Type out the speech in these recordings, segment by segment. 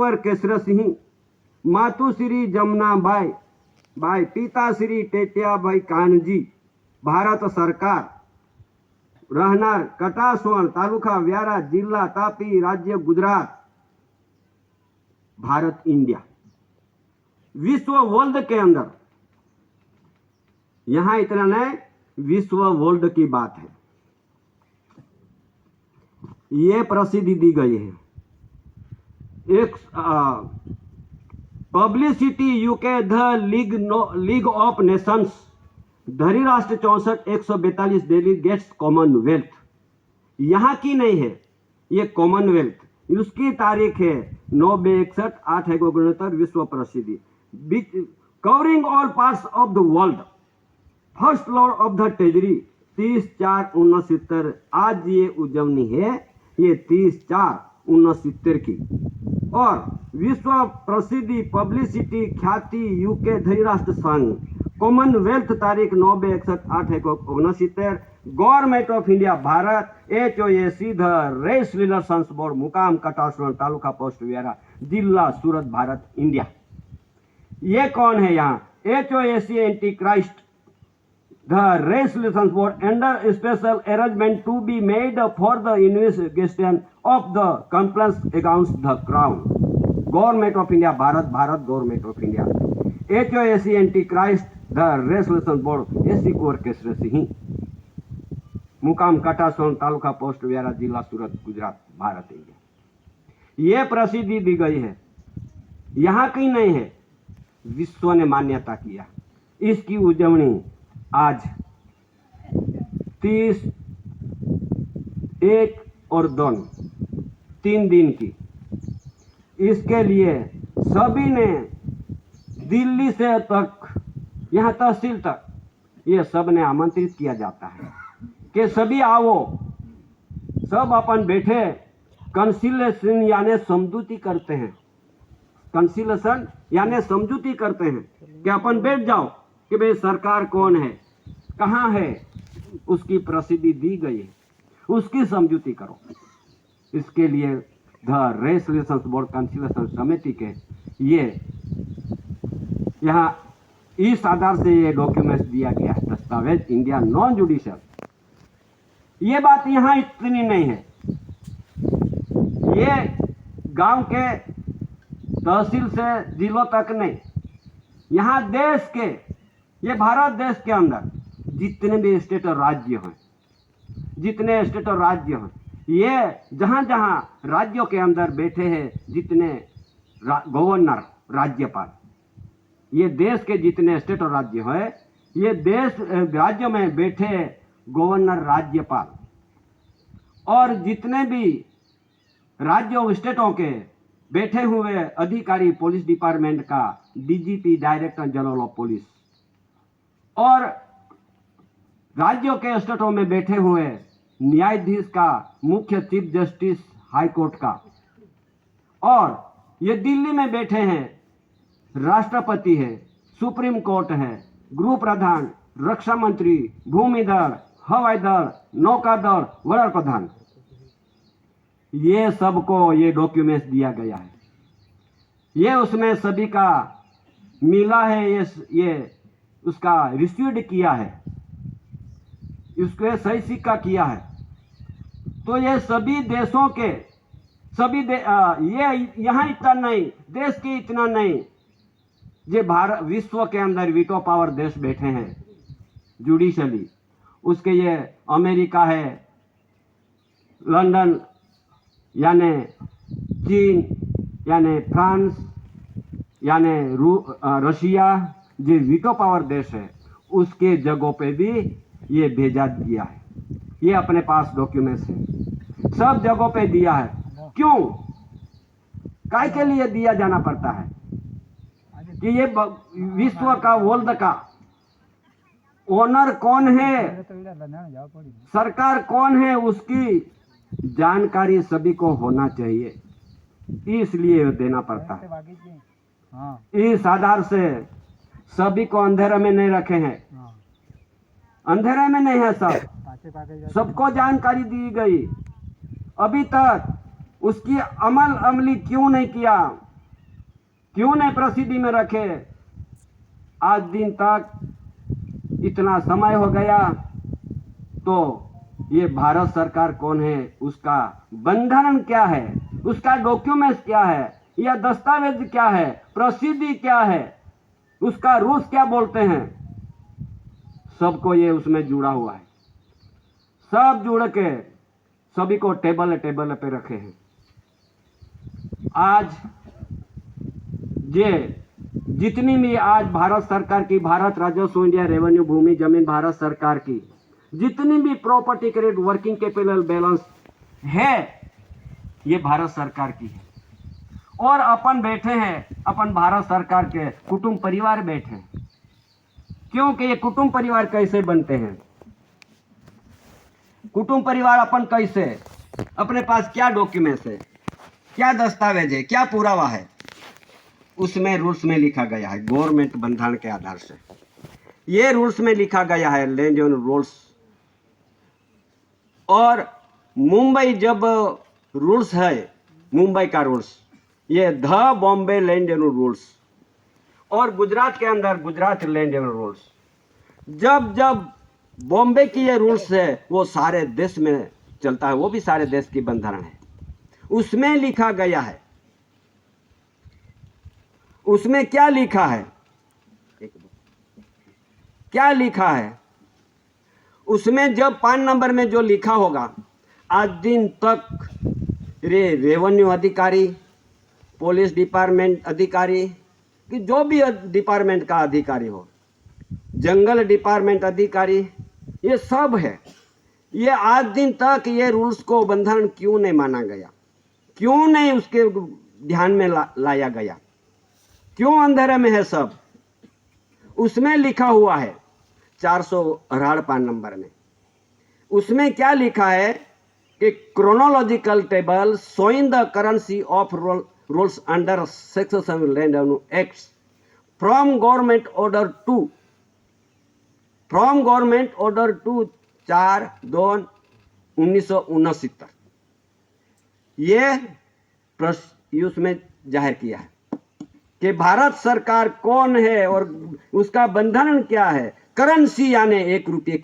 कुंवर केसर सिंह, मातुश्री जमुनाबाई भाई, पिता श्री टेटियाभाई कानजी, भारत सरकार, रहनार कटासवण, तालुका व्यारा, जिला तापी, राज्य गुजरात, भारत इंडिया। विश्व वर्ल्ड के अंदर, यहां इतना नहीं, विश्व वर्ल्ड की बात है, ये प्रसिद्धि दी गई है। एक publicity UK the league of Nations, धरी राष्ट्र 64, 142 डेलीगेट्स कॉमनवेल्थ, यहां की नहीं है, ये कॉमनवेल्थ, उसकी तारीख है 9/61, 8/69, विश्व प्रसिद्धि, covering all parts of the world, first Lord of the treasury, 30/4/69। आज ये उजवनी है, ये 30/4/69 की। और विश्व प्रसिद्धि, पब्लिसिटी, ख्याति, यूके धरीराष्ट्र संघ, कॉमनवेल्थ, तारीख 9/61, 8/69, government of India Bharat, HOAC the race relations board, मुकाम कटासवण, तालुका पोस्ट व्यारा, जिला सूरत, भारत इंडिया। ये कौन है यहाँ? HOAC anti Christ the race relations board under special arrangement to be made for the investigation of the complaints against the crown, government of India Bharat, Bharat government of India. HOAC anti Christ the race relations board, SC Kunwar Kesar Singh, मुकाम Katasvan, taluka post व्यारा, जिला सूरत, Gujarat, Bharat India. ये प्रसिद्धि दी गई है, यहाँ की नहीं है, विश्व ने मान्यता किया। इसकी उजवनी आज 30, 1 और 2, 3 दिन की। इसके लिए सभी ने, दिल्ली से तक, यहाँ तहसील तक, ये सब ने आमंत्रित किया जाता है कि सभी आओ, सब अपन बैठे कंसिलेशन यानी समझौती करते हैं, कंसिलेशन यानी समझौती करते हैं कि अपन बैठ जाओ कि भाई सरकार कौन है, कहाँ है, उसकी प्रसिद्धि दी गई है, उसकी समझौती करो। इसके लिए the race relations board conciliation समिति के ये यहाँ इस आधार से ये डॉक्यूमेंट्स दिया गया है, दस्तावेज इंडिया नॉन जुडिशियल। ये बात यहाँ इतनी नहीं है, ये गांव के तहसील से जिलों तक नहीं, यहाँ देश के, ये भारत देश के अंदर जितने भी स्टेट और राज्य हैं, जितने स्टेट और राज्य हैं, ये जहाँ जहाँ राज्यों के अंदर बैठे हैं जितने गवर्नर, राज्यपाल, ये देश के जितने स्टेट और राज्य हैं, ये देश राज्यों में बैठे गवर्नर, राज्यपाल, और जितने भी राज्यों और स्टेटों के बैठे हुए अधिकारी, पुलिस डिपार्टमेंट का DGP, director general of police, और राज्यों के स्टेटों में बैठे हुए न्यायाधीश का, मुख्य चीफ जस्टिस हाई कोर्ट का, और ये दिल्ली में बैठे हैं राष्ट्रपति है, सुप्रीम कोर्ट है, गृह प्रधान, रक्षा मंत्री, भूमि दल, हवाई दल, नौका दल, वड़ा प्रधान, ये सबको ये डॉक्यूमेंट्स दिया गया है। ये उसमें सभी का मिला है, ये उसका रिसीव्ड किया है, उसके सही सिक्का किया है। तो ये सभी देशों के सभी ये यहाँ इतना नहीं, देश के इतना नहीं, ये भारत विश्व के अंदर वीटो पावर देश बैठे हैं जुडिशली, उसके ये अमेरिका है, लंदन यानी चीन, यानी फ्रांस, यानी रशिया, जो वीटो पावर देश है, उसके जगहों पे भी ये भेजा दिया है। ये अपने पास डॉक्यूमेंट्स है, सब जगहों पे दिया है। क्यों, काय के लिए दिया जाना पड़ता है कि ये विश्व का, वर्ल्ड का ओनर कौन है, सरकार कौन है, उसकी जानकारी सभी को होना चाहिए, इसलिए देना पड़ता है। इस आधार से सभी को अंधेरे में नहीं रखे हैं, अंधेरे में नहीं है, सबको जानकारी दी गई। अभी तक उसकी अमली क्यों नहीं किया, क्यों नहीं प्रसिद्धि में रखे? आज दिन तक इतना समय हो गया, तो ये भारत सरकार कौन है, उसका बंधन क्या है, उसका डॉक्यूमेंट्स क्या है, या दस्तावेज क्या है, प्रसिद्धि क्या है, उसका रूल्स क्या बोलते हैं, सबको ये उसमें जुड़ा हुआ है। सब जुड़ के सभी को टेबल पे रखे हैं। आज ये जितनी भी आज भारत सरकार की, भारत राजस्व इंडिया रेवेन्यू भूमि जमीन भारत सरकार की जितनी भी property credit working capital balance है, ये भारत सरकार की है। और अपन बैठे हैं, अपन भारत सरकार के कुटुंब परिवार बैठे हैं। क्योंकि ये कुटुंब परिवार कैसे बनते हैं, कुटुंब परिवार अपन कैसे, अपने पास क्या डॉक्यूमेंट्स है, क्या दस्तावेज है, क्या पुरावा है, उसमें रूल्स में लिखा गया है गवर्नमेंट बंधन के आधार से। ये रूल्स में लिखा गया है लैंड यूनियन रूल्स। और मुंबई जब रूल्स है, मुंबई का रूल्स, ये the Bombay land union rules, और गुजरात के अंदर गुजरात लैंड यूनियन रूल्स। जब जब बॉम्बे की ये रूल्स है, वो सारे देश में चलता है, वो भी सारे देश की बंधन है। उसमें लिखा गया है, उसमें क्या लिखा है, क्या लिखा है उसमें? जब 5 नंबर में जो लिखा होगा, आज दिन तक रेवेन्यू अधिकारी, पुलिस डिपार्टमेंट अधिकारी, कि जो भी डिपार्टमेंट का अधिकारी हो, जंगल डिपार्टमेंट अधिकारी, ये सब है। ये आज दिन तक ये रूल्स को बंधन क्यों नहीं माना गया, क्यों नहीं उसके ध्यान में लाया गया, क्यों अंधेरे में है सब? उसमें लिखा हुआ है 418 नंबर में, उसमें क्या लिखा है कि chronological table showing the currency of rules under section land acts from government order to 4/2/1969 ये उसमें जाहिर किया है कि भारत सरकार कौन है और उसका बंधन क्या है। करेंसी यानी 1 रुपये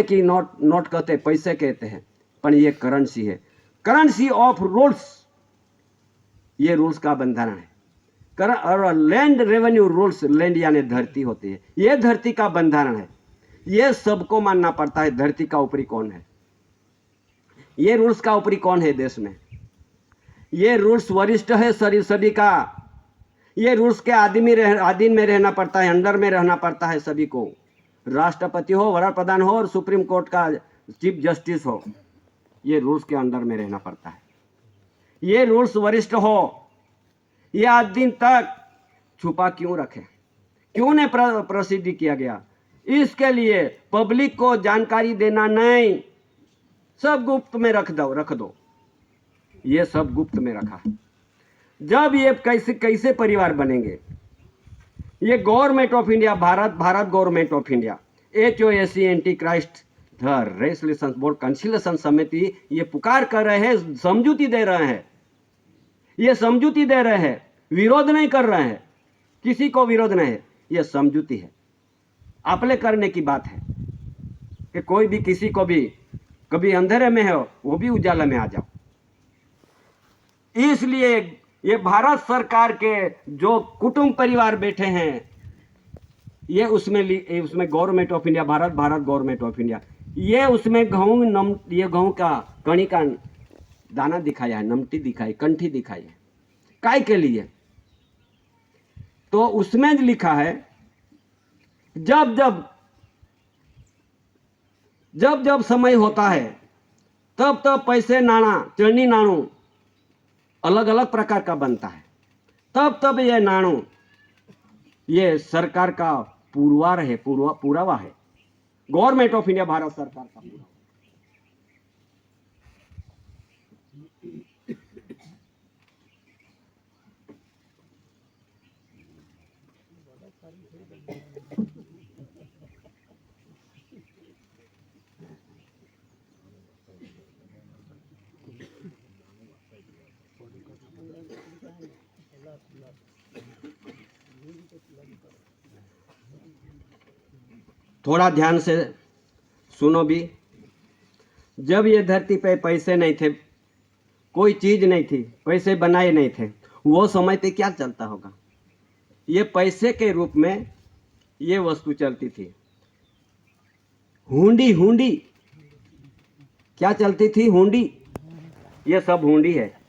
की नोट कहते, पैसे कहते हैं, पर ये करेंसी है, करेंसी ऑफ रूल्स, ये रूल्स का बंधन है। और लैंड रेवेन्यू रूल्स, लैंड यानी धरती होती है, ये धरती का बंधन है, ये सबको मानना पड़ता है। धरती का ऊपरी कौन है, ये रूल्स का ऊपरी कौन है देश में? ये रूल्स वरिष्ठ है सभी का। ये रूल्स के अधीन में रहना पड़ता है, अंडर में रहना पड़ता है सभी को। राष्ट्रपति हो, वड़ा प्रधान हो, और सुप्रीम कोर्ट का चीफ जस्टिस हो, ये रूल्स के अंडर में रहना पड़ता है। ये रूल्स वरिष्ठ हो, ये आज दिन तक छुपा क्यों रखे, क्यों नहीं प्रसिद्ध किया गया? इसके लिए पब्लिक को जानकारी देना नहीं, सब गुप्त में रख दो। ये सब गुप्त में रखा है। जब ये कैसे परिवार बनेंगे? ये government of India, Bharat government of India, HOAC anti Christ the resolution board conciliation समिति ये पुकार कर रहे हैं, समझौती दे रहे हैं, ये समझौती दे रहे हैं, विरोध नहीं कर रहे हैं, किसी को विरोध नहीं है, ये समझौती है। अपने करने की बात है कि कोई भी किसी को भी कभी अंधेरे में हो, वो भी उजाला में आ जाओ। इसलिए ये भारत सरकार के जो कुटुंब परिवार बैठे हैं, ये उसमें government of India, Bharat government of India, ये उसमें ये गेहूं का कणी का दाना दिखाया है, नमटी दिखाई, कंठी दिखाई है, काय के लिए? तो उसमें लिखा है जब समय होता है, तब पैसे नाणा, चलनी नाणु अलग अलग प्रकार का बनता है, तब ये नाणु, ये सरकार का पुरावा है, गवर्नमेंट ऑफ इंडिया, भारत सरकार का पुरावा। थोड़ा ध्यान से सुनो भी। जब ये धरती पे पैसे नहीं थे, कोई चीज नहीं थी, पैसे बनाए नहीं थे, वो समय पे क्या चलता होगा? ये पैसे के रूप में ये वस्तु चलती थी। हुंडी, हुंडी क्या चलती थी? हुंडी। ये सब हुंडी है।